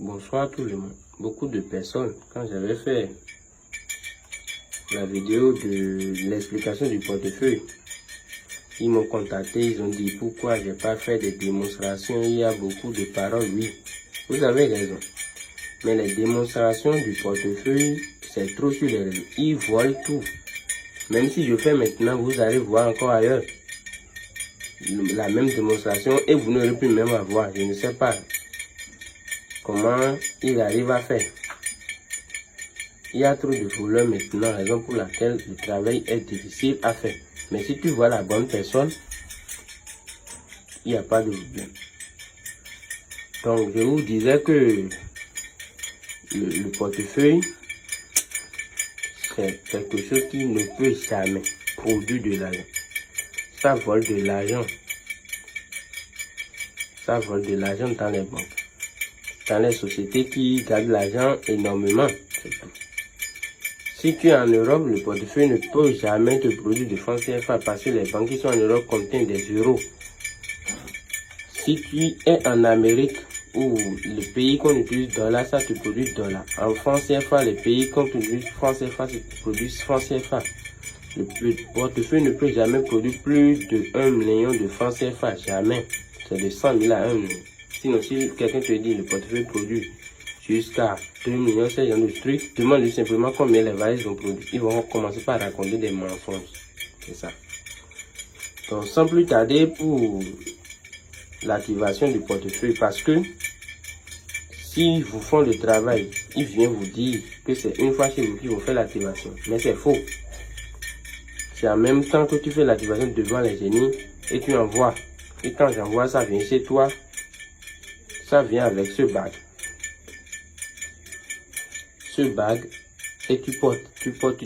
Bonsoir tout le monde. Beaucoup de personnes, quand j'avais fait la vidéo de l'explication du portefeuille, ils m'ont contacté, ils ont dit pourquoi j'ai pas fait des démonstrations. Il y a beaucoup de paroles, oui, vous avez raison. Mais les démonstrations du portefeuille, c'est trop sur les réseaux. Ils volent tout. Même si je fais maintenant, vous allez voir encore ailleurs la même démonstration et vous n'aurez plus même à voir. Je ne sais pas comment il arrive à faire. Il y a trop de voleurs maintenant, raison pour laquelle le travail est difficile à faire. Mais si tu vois la bonne personne, il n'y a pas de problème. Donc je vous disais que le portefeuille, c'est quelque chose qui ne peut jamais produire de l'argent. Ça vole de l'argent. Ça vole de l'argent dans les banques. Dans les sociétés qui gardent l'argent énormément. C'est tout. Si tu es en Europe, le portefeuille ne peut jamais te produire de francs CFA parce que les banques qui sont en Europe contiennent des euros. Si tu es en Amérique, où le pays qu'on utilise dollar, ça te produit dollar. En francs CFA, les pays qu'on utilise francs CFA, ça te produit francs CFA. Le portefeuille ne peut jamais produire plus de 1 million de francs CFA. Jamais. C'est de 100 000 à 1 million. Sinon, si quelqu'un te dit le portefeuille produit jusqu'à 2 millions, c'est genre de truc, demande-lui simplement combien les valises ont produit. Ils vont commencer par raconter des mensonges. C'est ça. Donc, sans plus tarder pour l'activation du portefeuille, parce que s'ils vous font le travail, ils viennent vous dire que c'est une fois chez vous qu'ils vont faire l'activation. Mais c'est faux. C'est en même temps que tu fais l'activation devant les génies et tu envoies. Et quand j'envoie, ça vient chez toi. Ça vient avec ce bague. Ce bague. Et tu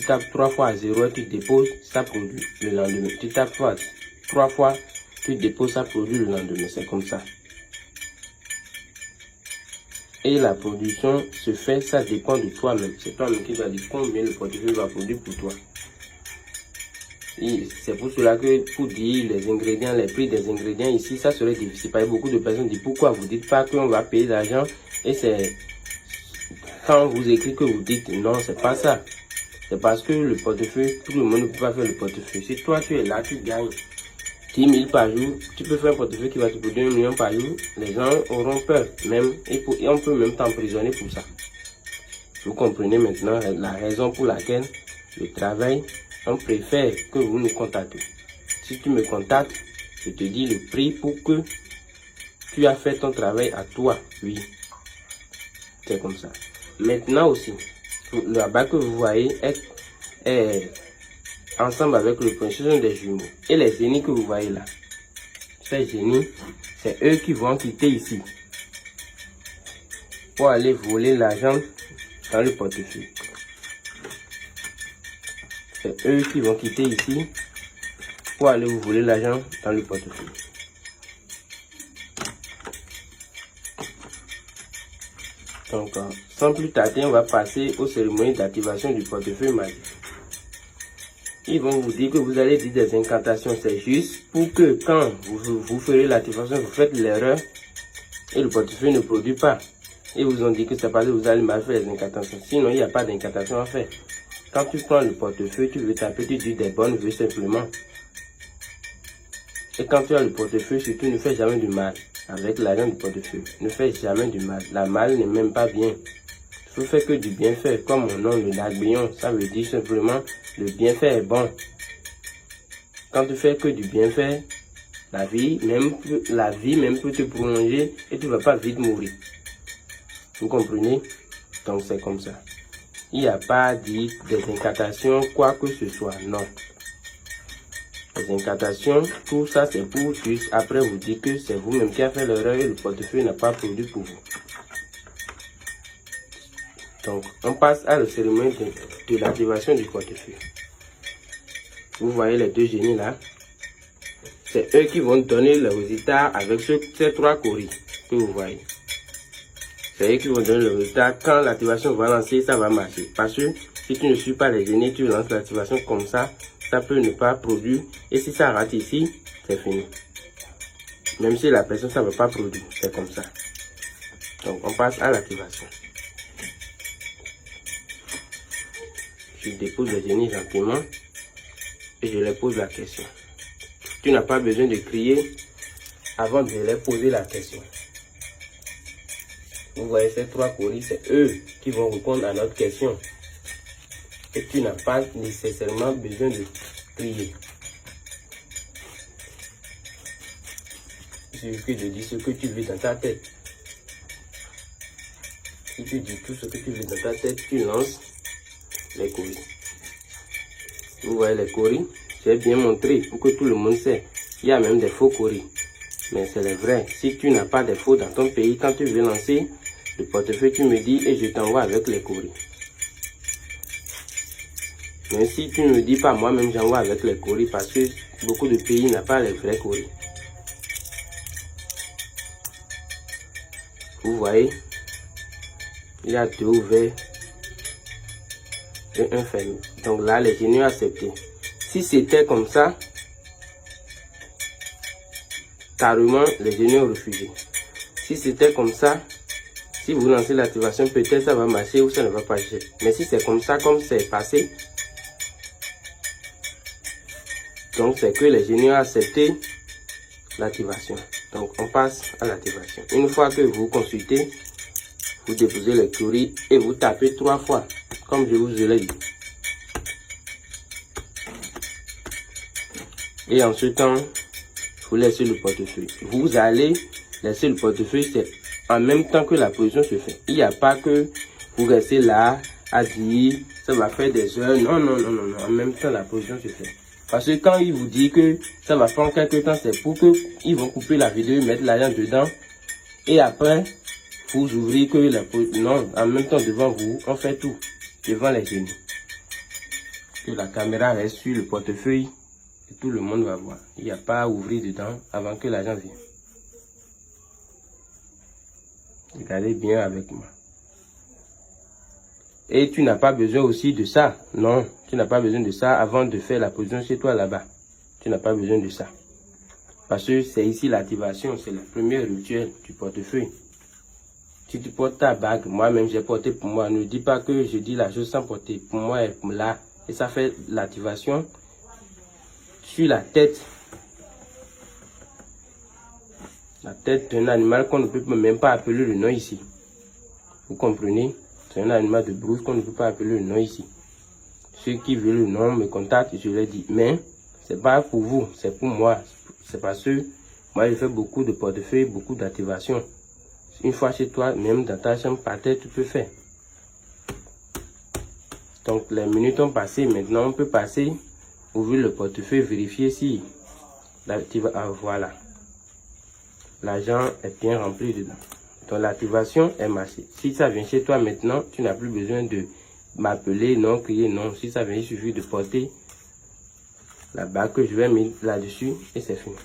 tapes 3 fois à 0 et tu déposes, ça produit le lendemain. Tu tapes 3 fois, tu déposes, ça produit le lendemain. C'est comme ça. Et la production se fait, ça dépend de toi-même. C'est toi-même qui dois dire combien le portefeuille va produire pour toi. C'est pour cela que pour dire les ingrédients, les prix des ingrédients ici, ça serait difficile. Parce que beaucoup de personnes disent pourquoi vous dites pas qu'on va payer l'argent et c'est quand vous écrivez que vous dites non, c'est pas ça. C'est parce que le portefeuille, tout le monde ne peut pas faire le portefeuille. Si toi tu es là, tu gagnes 10 000 par jour, tu peux faire un portefeuille qui va te produire 1 million par jour, les gens auront peur même et on peut même t'emprisonner pour ça. Vous comprenez maintenant la raison pour laquelle le travail, on préfère que vous nous contactez. Si tu me contactes, je te dis le prix pour que tu as fait ton travail à toi. Oui, c'est comme ça. Maintenant aussi, le rabat que vous voyez est ensemble avec le point. Ce sont des jumeaux. Et les génies que vous voyez là, ces génies, c'est eux qui vont quitter ici pour aller voler l'argent dans le portefeuille. C'est eux qui vont quitter ici pour aller vous voler l'argent dans le portefeuille. Donc, sans plus tarder, on va passer aux cérémonies d'activation du portefeuille magique. Ils vont vous dire que vous allez dire des incantations. C'est juste pour que quand vous ferez l'activation, vous faites l'erreur et le portefeuille ne produit pas. Et vous ont dit que c'est parce que vous allez mal faire les incantations. Sinon, il n'y a pas d'incantation à faire. Quand tu prends le portefeuille, tu veux taper, tu dis des bonnes vœux simplement. Et quand tu as le portefeuille, surtout ne fais jamais du mal. Avec l'argent du portefeuille, ne fais jamais du mal. La mal n'est même pas bien. Il faut faire que du bienfait. Comme mon nom, le Lagbion, ça veut dire simplement le bienfait est bon. Quand tu fais que du bienfait, la vie même peut te prolonger et tu ne vas pas vite mourir. Vous comprenez? Donc c'est comme ça. Il n'y a pas dit des incantations, quoi que ce soit, non. Les incantations, tout ça c'est pour juste après vous dire que c'est vous-même qui avez fait l'erreur et le portefeuille n'a pas produit pour vous. Donc, on passe à la cérémonie de l'activation du portefeuille. Vous voyez les deux génies là. C'est eux qui vont donner le résultat avec ces 3 coris que vous voyez. C'est eux qui vont donner le résultat. Quand l'activation va lancer, ça va marcher. Parce que si tu ne suis pas les génies, tu lances l'activation comme ça, ça peut ne pas produire. Et si ça rate ici, c'est fini. Même si la personne, ça ne va pas produire. C'est comme ça. Donc on passe à l'activation. Je dépose le génie gentiment et je leur pose la question. Tu n'as pas besoin de crier avant de leur poser la question. Vous voyez ces 3 coris, c'est eux qui vont répondre à notre question. Et tu n'as pas nécessairement besoin de crier. Il suffit de dire ce que tu veux dans ta tête. Si tu dis tout ce que tu veux dans ta tête, tu lances les coris. Vous voyez les coris, j'ai bien montré pour que tout le monde sait. Il y a même des faux coris. Mais c'est les vrais. Si tu n'as pas de faux dans ton pays, quand tu veux lancer le portefeuille, tu me dis et je t'envoie avec les coris. Mais si tu ne me dis pas, moi-même j'envoie avec les coris parce que beaucoup de pays n'ont pas les vrais coris. Vous voyez, il y a 2 ouverts et un fermé. Donc là, les génies ont accepté. Si c'était comme ça, carrément, les génies ont refusé. Si c'était comme ça, si vous lancez l'activation, peut-être ça va marcher ou ça ne va pas marcher. Mais si c'est comme ça, comme c'est passé, donc c'est que les génies ont accepté l'activation. Donc on passe à l'activation. Une fois que vous consultez, vous déposez les coris et vous tapez 3 fois, comme je vous l'ai dit. Et en ce temps, vous laissez le portefeuille. Vous allez laisser le portefeuille, c'est en même temps que la position se fait. Il n'y a pas que vous restez là à dire ça va faire des heures. Non, non, non, non, non. En même temps, la position se fait. Parce que quand il vous dit que ça va prendre quelques temps, c'est pour que ils vont couper la vidéo, mettre l'argent dedans. Et après, vous ouvrez que la position. Non, en même temps, devant vous, on fait tout. Devant les génies. Que la caméra reste sur le portefeuille. Et tout le monde va voir. Il n'y a pas à ouvrir dedans avant que l'argent vienne. Regardez bien avec moi. Et tu n'as pas besoin aussi de ça. Non, tu n'as pas besoin de ça avant de faire la position chez toi là-bas. Tu n'as pas besoin de ça. Parce que c'est ici l'activation, c'est le premier rituel du portefeuille. Si tu portes ta bague, moi-même j'ai porté pour moi. Ne dis pas que je dis la chose sans porter. Pour moi, elle est là. Et ça fait l'activation sur la tête. La tête d'un animal qu'on ne peut même pas appeler le nom ici. Vous comprenez? C'est un animal de brousse qu'on ne peut pas appeler le nom ici. Ceux qui veulent le nom me contactent, je leur dis. Mais c'est pas pour vous, c'est pour moi. C'est parce que moi je fais beaucoup de portefeuilles, beaucoup d'activations. Une fois chez toi, même dans ta chambre par terre, tu peux faire. Donc les minutes ont passé. Maintenant on peut passer, ouvrir le portefeuille, vérifier si voilà. L'argent est bien rempli dedans. Donc l'activation est marchée. Si ça vient chez toi maintenant, tu n'as plus besoin de m'appeler, non, crier, non. Si ça vient, il suffit de porter la bague que je vais mettre là-dessus et c'est fini.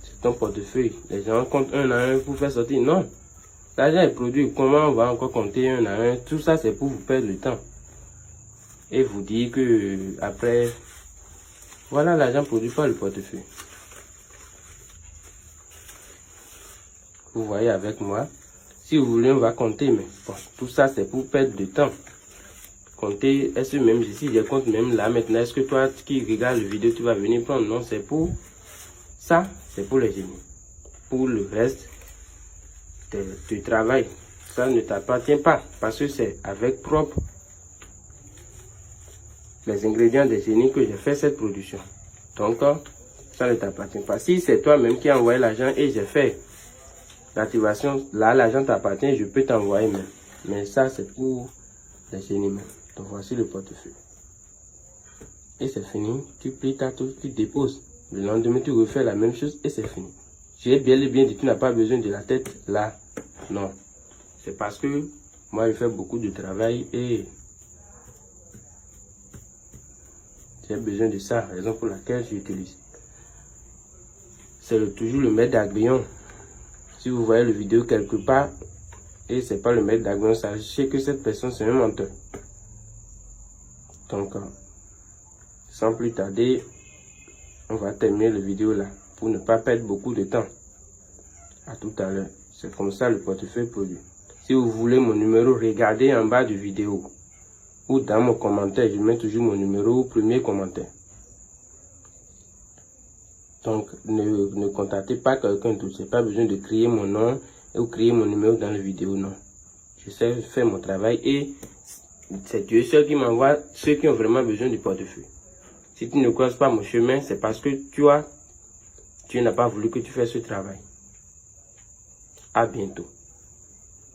C'est ton portefeuille. Les gens comptent un à un pour faire sortir. Non. L'argent est produit. Comment on va encore compter un à un? Tout ça, c'est pour vous perdre le temps. Et vous dire que après, voilà, l'argent produit par le portefeuille. Vous voyez avec moi. Si vous voulez, on va compter. Mais bon, tout ça, c'est pour perdre de temps. Compter, est-ce même ici, je compte même là maintenant. Est-ce que toi qui regardes la vidéo, tu vas venir prendre? Non, c'est pour ça, c'est pour les génies. Pour le reste du travail, ça ne t'appartient pas. Parce que c'est avec propre les ingrédients des génies que j'ai fait cette production. Donc, ça ne t'appartient pas. Si c'est toi-même qui as envoyé l'argent et j'ai fait l'activation, là, l'argent t'appartient, je peux t'envoyer même. Mais ça, c'est pour les génies même. Donc, voici le portefeuille. Et c'est fini. Tu plies ta touche, tu déposes. Le lendemain, tu refais la même chose et c'est fini. J'ai bien dit, tu n'as pas besoin de la tête là. Non. C'est parce que moi, je fais beaucoup de travail et j'ai besoin de ça, raison pour laquelle j'utilise. C'est toujours le maître d'Agrion. Si vous voyez la vidéo quelque part et c'est pas le maître d'Agrion, sachez que cette personne c'est un menteur. Donc, sans plus tarder, on va terminer la vidéo là pour ne pas perdre beaucoup de temps. À tout à l'heure. C'est comme ça le portefeuille produit. Si vous voulez mon numéro, regardez en bas de vidéo ou dans mon commentaire. Je mets toujours mon numéro au premier commentaire. Donc, ne contactez pas quelqu'un d'autre. Je n'ai pas besoin de créer mon nom ou créer mon numéro dans la vidéo, non. Je sais faire mon travail et c'est Dieu seul qui m'envoie ceux qui ont vraiment besoin du portefeuille. Si tu ne croises pas mon chemin, c'est parce que tu n'as pas voulu que tu fasses ce travail. À bientôt.